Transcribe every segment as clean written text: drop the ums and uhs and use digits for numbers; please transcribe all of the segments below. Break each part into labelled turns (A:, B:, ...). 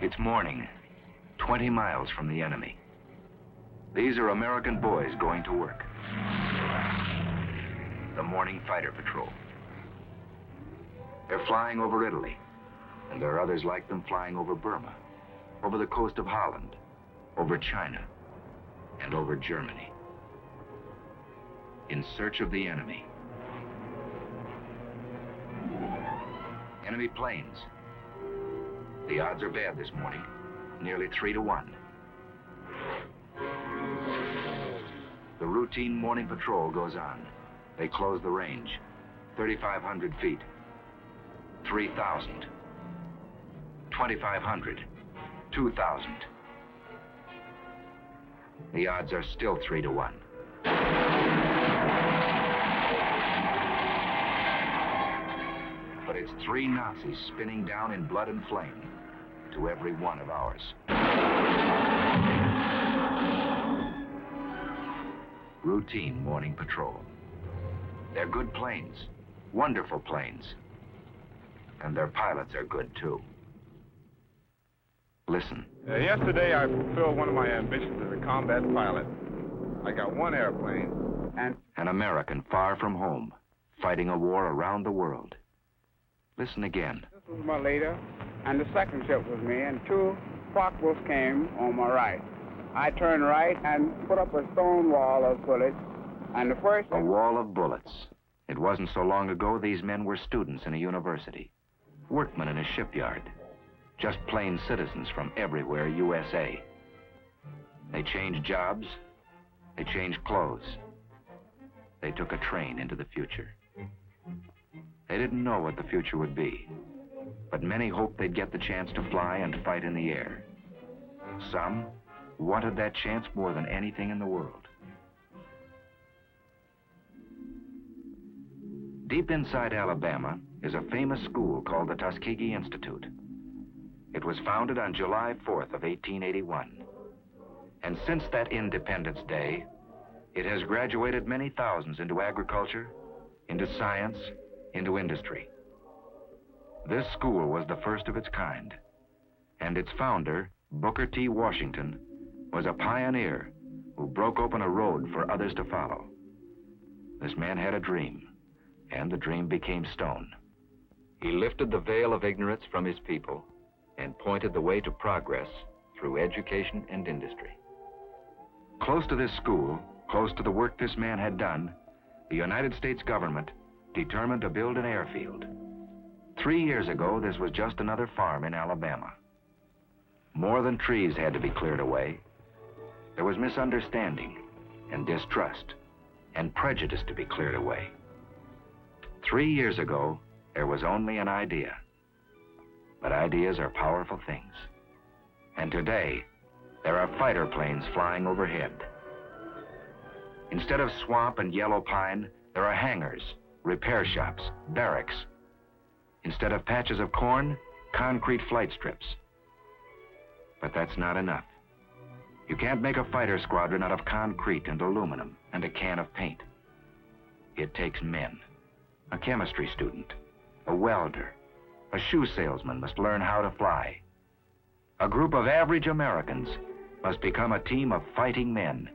A: It's morning, 20 miles from the enemy. These are American boys going to work. The morning fighter patrol. They're flying over Italy, and there are others like them flying over Burma, over the coast of Holland, over China, and over Germany. In search of the enemy. Enemy planes. The odds are bad this morning, nearly 3-1. The routine morning patrol goes on. They close the range, 3,500 feet, 3,000, 2,500, 2,000. The odds are still 3-1. But it's 3 Nazis spinning down in blood and flame to every one of ours. Routine morning patrol. They're good planes, wonderful planes. And their pilots are good too. Listen.
B: Yesterday I fulfilled one of my ambitions as a combat pilot. I got 1 airplane and...
A: An American far from home, fighting a war around the world. Listen again.
C: This was my leader, and the second ship was me, and 2 Focke-Wulfs came on my right. I turned right and put up a stone wall of bullets, and the first...
A: A wall of bullets. It wasn't so long ago these men were students in a university, workmen in a shipyard, just plain citizens from everywhere USA. They changed jobs, they changed clothes. They took a train into the future. They didn't know what the future would be, but many hoped they'd get the chance to fly and fight in the air. Some wanted that chance more than anything in the world. Deep inside Alabama is a famous school called the Tuskegee Institute. It was founded on July 4th of 1881. And since that Independence Day, it has graduated many thousands into agriculture, into science, into industry. This school was the first of its kind, and its founder, Booker T. Washington, was a pioneer who broke open a road for others to follow. This man had a dream, and the dream became stone. He lifted the veil of ignorance from his people and pointed the way to progress through education and industry. Close to this school, close to the work this man had done, the United States government determined to build an airfield. 3 years ago, this was just another farm in Alabama. More than trees had to be cleared away. There was misunderstanding and distrust and prejudice to be cleared away. 3 years ago, there was only an idea. But ideas are powerful things. And today, there are fighter planes flying overhead. Instead of swamp and yellow pine, there are hangars, repair shops, barracks. Instead of patches of corn, concrete flight strips. But that's not enough. You can't make a fighter squadron out of concrete and aluminum and a can of paint. It takes men. A chemistry student, a welder, a shoe salesman must learn how to fly. A group of average Americans must become a team of fighting men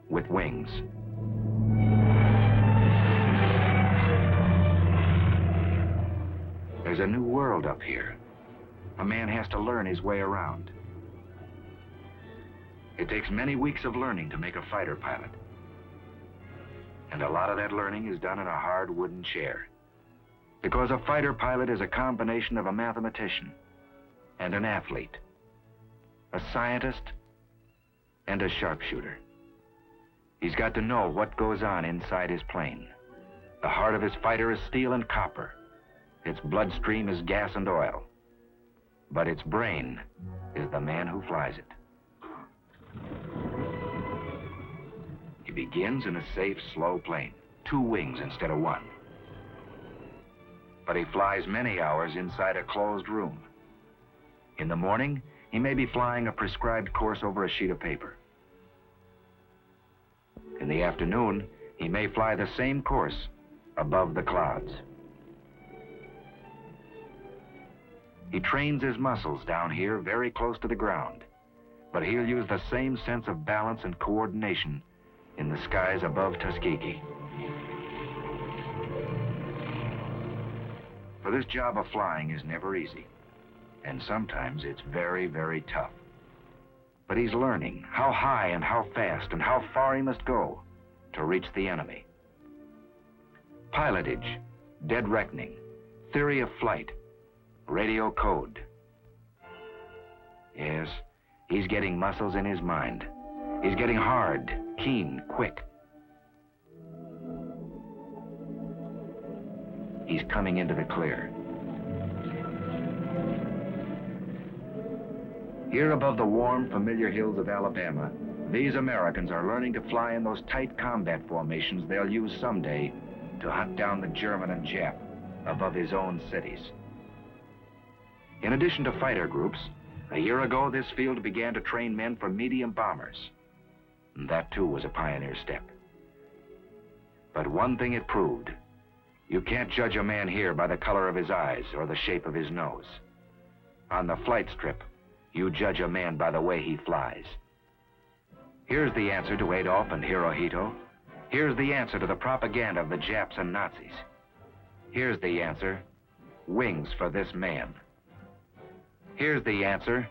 A: with wings. There's a new world up here. A man has to learn his way around. It takes many weeks of learning to make a fighter pilot. And a lot of that learning is done in a hard wooden chair. Because a fighter pilot is a combination of a mathematician and an athlete, a scientist and a sharpshooter. He's got to know what goes on inside his plane. The heart of his fighter is steel and copper. Its bloodstream is gas and oil. But its brain is the man who flies it. He begins in a safe, slow plane, 2 wings instead of 1. But he flies many hours inside a closed room. In the morning, he may be flying a prescribed course over a sheet of paper. In the afternoon, he may fly the same course above the clouds. He trains his muscles down here very close to the ground, but he'll use the same sense of balance and coordination in the skies above Tuskegee. For this job of flying is never easy, and sometimes it's very, very tough. But he's learning how high and how fast and how far he must go to reach the enemy. Pilotage, dead reckoning, theory of flight, radio code. Yes, he's getting muscles in his mind. He's getting hard, keen, quick. He's coming into the clear. Here above the warm, familiar hills of Alabama, these Americans are learning to fly in those tight combat formations they'll use someday to hunt down the German and Jap above his own cities. In addition to fighter groups, a year ago this field began to train men for medium bombers. And that too was a pioneer step. But one thing it proved: you can't judge a man here by the color of his eyes or the shape of his nose. On the flight strip, you judge a man by the way he flies. Here's the answer to Adolf and Hirohito. Here's the answer to the propaganda of the Japs and Nazis. Here's the answer: wings for this man. Here's the answer: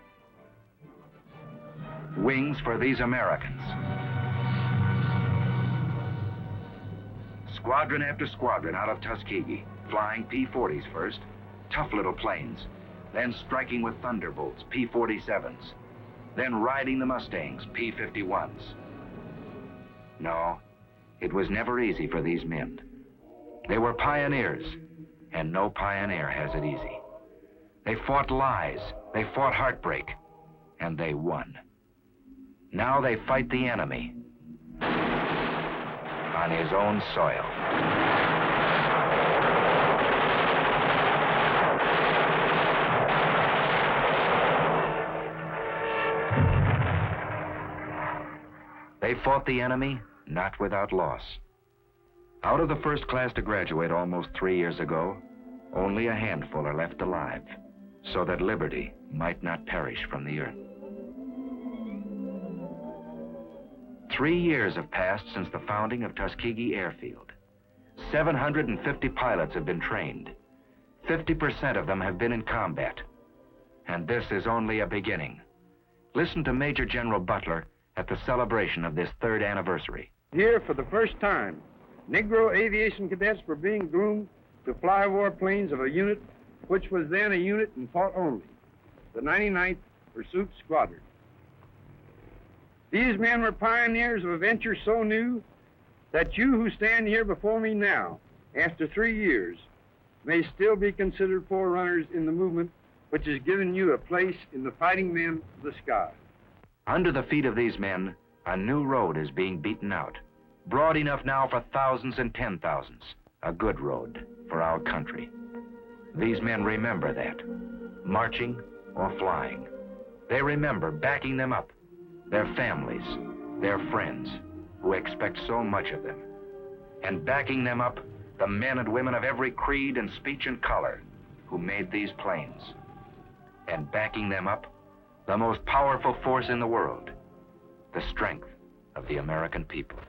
A: wings for these Americans. Squadron after squadron out of Tuskegee, flying P-40s first, tough little planes, then striking with Thunderbolts, P-47s, then riding the Mustangs, P-51s. No, it was never easy for these men. They were pioneers, and no pioneer has it easy. They fought lies, they fought heartbreak, and they won. Now they fight the enemy on his own soil. They fought the enemy, not without loss. Out of the first class to graduate almost 3 years ago, only a handful are left alive, so that liberty might not perish from the earth. 3 years have passed since the founding of Tuskegee Airfield. 750 pilots have been trained. 50% of them have been in combat. And this is only a beginning. Listen to Major General Butler at the celebration of this 3rd anniversary.
D: Here, for the first time, Negro aviation cadets were being groomed to fly warplanes of a unit which was then a unit and fought only, the 99th Pursuit Squadron. These men were pioneers of a venture so new that you who stand here before me now, after 3 years, may still be considered forerunners in the movement which has given you a place in the fighting men of the sky.
A: Under the feet of these men, a new road is being beaten out. Broad enough now for thousands and 10,000s. A good road for our country. These men remember that, marching or flying. They remember backing them up, their families, their friends, who expect so much of them. And backing them up, the men and women of every creed and speech and color who made these planes. And backing them up, the most powerful force in the world, the strength of the American people.